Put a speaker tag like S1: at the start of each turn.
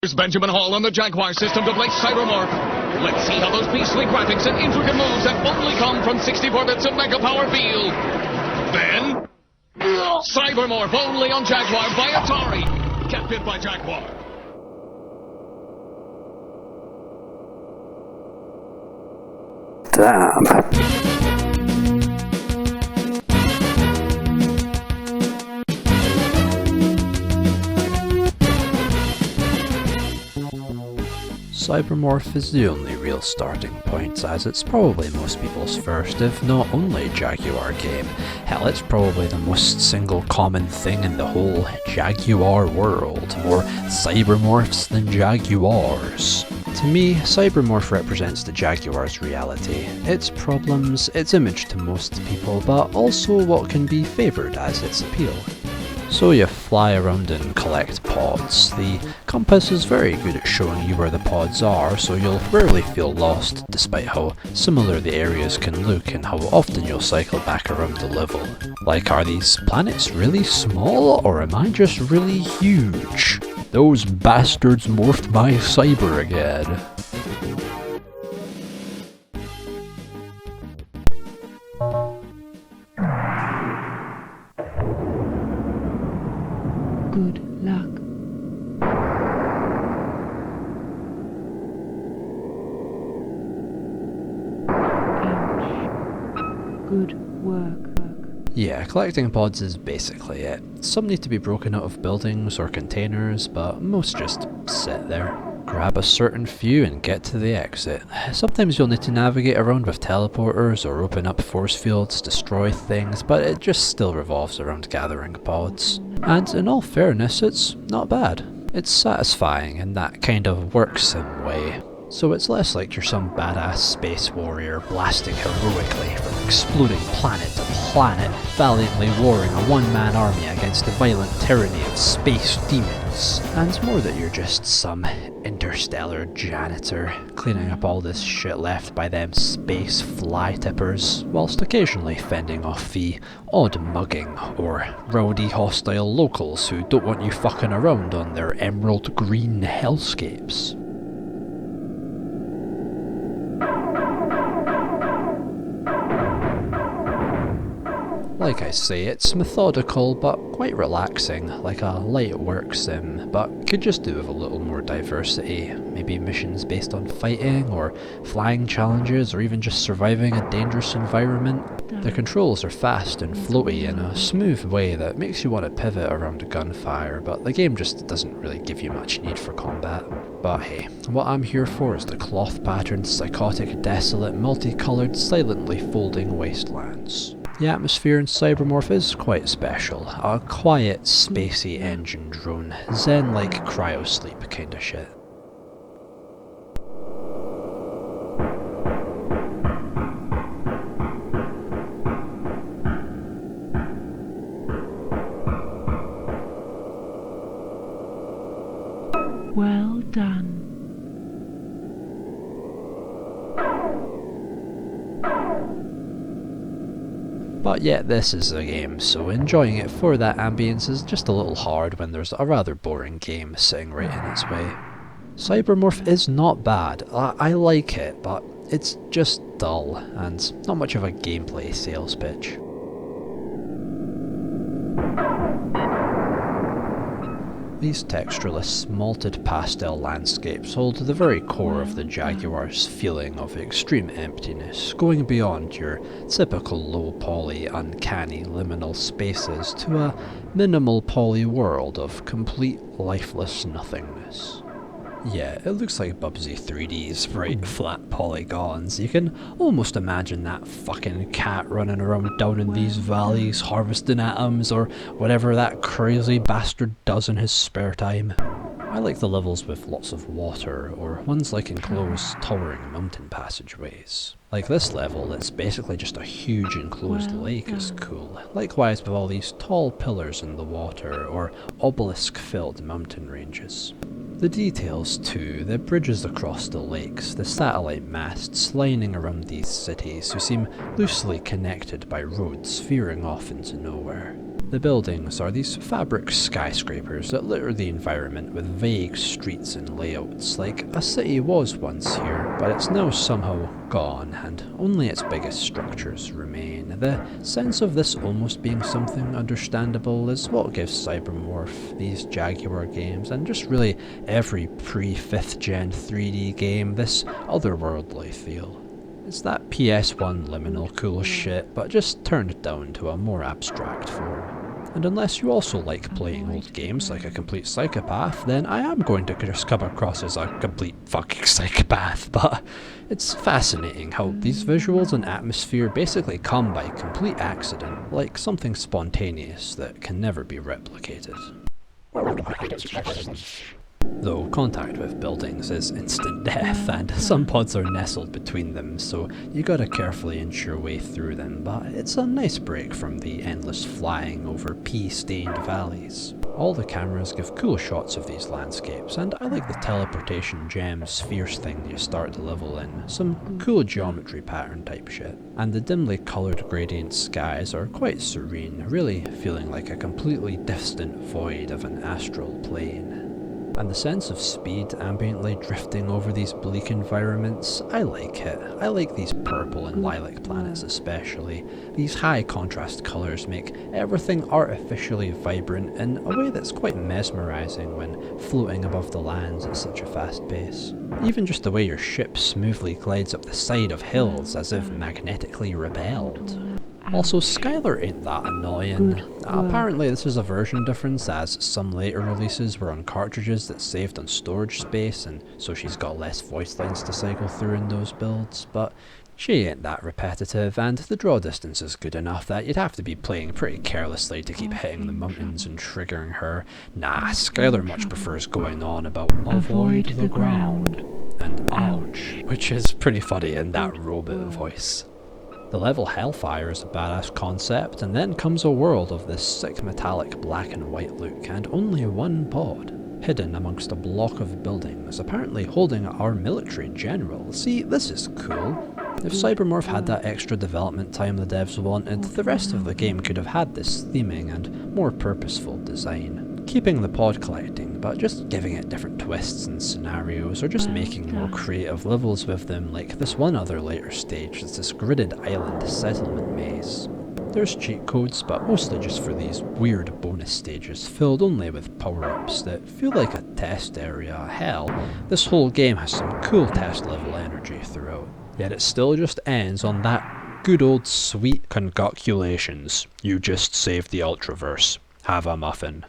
S1: Here's Benjamin Hall on the Jaguar system to play Cybermorph. Let's see how those beastly graphics and intricate moves that only come from 64 bits of Mega Power feel. Then, Cybermorph only on Jaguar by Atari. Captured by Jaguar.
S2: Damn. Cybermorph is the only real starting point, as it's probably most people's first, if not only, Jaguar game. Hell, it's probably the most single common thing in the whole Jaguar world. More Cybermorphs than Jaguars. To me, Cybermorph represents the Jaguar's reality, its problems, its image to most people, but also what can be favoured as its appeal. So you fly around and collect pods. The compass is very good at showing you where the pods are, so you'll rarely feel lost, despite how similar the areas can look and how often you'll cycle back around the level. Like, are these planets really small, or am I just really huge? Those bastards morphed my cyber again.
S3: Good luck. Ouch. Good work.
S2: Yeah, collecting pods is basically it. Some need to be broken out of buildings or containers, but most just sit there. Grab a certain few and get to the exit. Sometimes you'll need to navigate around with teleporters or open up force fields, destroy things, but it just still revolves around gathering pods. And in all fairness, it's not bad. It's satisfying in that kind of work sim way. So it's less like you're some badass space warrior blasting heroically from exploding planet to planet, valiantly warring a one-man army against the violent tyranny of space demons, and more that you're just some interstellar janitor cleaning up all this shit left by them space fly tippers, whilst occasionally fending off the odd mugging or rowdy hostile locals who don't want you fucking around on their emerald green hellscapes. Like I say, it's methodical but quite relaxing, like a light work sim, but could just do with a little more diversity. Maybe missions based on fighting, or flying challenges, or even just surviving a dangerous environment. The controls are fast and floaty in a smooth way that makes you want to pivot around gunfire, but the game just doesn't really give you much need for combat. But hey, what I'm here for is the cloth-patterned, psychotic, desolate, multicoloured, silently folding wastelands. The atmosphere in Cybermorph is quite special. A quiet, spacey engine drone, zen-like cryosleep kinda shit.
S3: Well done.
S2: But yet this is a game, so enjoying it for that ambience is just a little hard when there's a rather boring game sitting right in its way. Cybermorph is not bad, I like it, but it's just dull, and not much of a gameplay sales pitch. These textureless, malted pastel landscapes hold the very core of the Jaguar's feeling of extreme emptiness, going beyond your typical low-poly, uncanny liminal spaces to a minimal poly world of complete lifeless nothingness. Yeah, it looks like Bubsy 3D's bright, flat polygons. You can almost imagine that fucking cat running around down in these valleys harvesting atoms or whatever that crazy bastard does in his spare time. I like the levels with lots of water, or ones like enclosed, towering mountain passageways. Like this level that's basically just a huge enclosed lake is cool. Likewise with all these tall pillars in the water, or obelisk-filled mountain ranges. The details too, the bridges across the lakes, the satellite masts lining around these cities who seem loosely connected by roads veering off into nowhere. The buildings are these fabric skyscrapers that litter the environment with vague streets and layouts, like a city was once here, but it's now somehow gone, and only its biggest structures remain. The sense of this almost being something understandable is what gives Cybermorph, these Jaguar games, and just really every pre-5th gen 3D game, this otherworldly feel. It's that PS1 Liminal cool shit, but just turned down to a more abstract form. And unless you also like playing old games like a complete psychopath, then I am going to just come across as a complete fucking psychopath, but it's fascinating how these visuals and atmosphere basically come by complete accident, like something spontaneous that can never be replicated. Though contact with buildings is instant death, and some pods are nestled between them, so you gotta carefully inch your way through them, but it's a nice break from the endless flying over pea-stained valleys. All the cameras give cool shots of these landscapes, and I like the teleportation gem spheres thing you start the level in, some cool geometry pattern type shit. And the dimly coloured gradient skies are quite serene, really feeling like a completely distant void of an astral plane. And the sense of speed ambiently drifting over these bleak environments, I like it. I like these purple and lilac planets especially. These high contrast colours make everything artificially vibrant in a way that's quite mesmerising when floating above the lands at such a fast pace. Even just the way your ship smoothly glides up the side of hills as if magnetically repelled. Also, Skylar ain't that annoying. Apparently this is a version difference, as some later releases were on cartridges that saved on storage space, and so she's got less voice lines to cycle through in those builds, but she ain't that repetitive, and the draw distance is good enough that you'd have to be playing pretty carelessly to keep hitting the mountains and triggering her. Nah, Skylar much prefers going on about avoid the ground and ouch, which is pretty funny in that robot voice. The level Hellfire is a badass concept, and then comes a world of this sick metallic black and white look, and only one pod, hidden amongst a block of buildings, apparently holding our military general. See, this is cool. If Cybermorph had that extra development time the devs wanted, the rest of the game could have had this theming and more purposeful design. Keeping the pod collecting, but just giving it different twists and scenarios, or just making more creative levels with them, like this one other later stage that's this gridded island settlement maze. There's cheat codes, but mostly just for these weird bonus stages filled only with power-ups that feel like a test area. Hell, this whole game has some cool test level energy throughout. Yet it still just ends on that good old sweet congratulations. You just saved the Ultraverse. Have a muffin.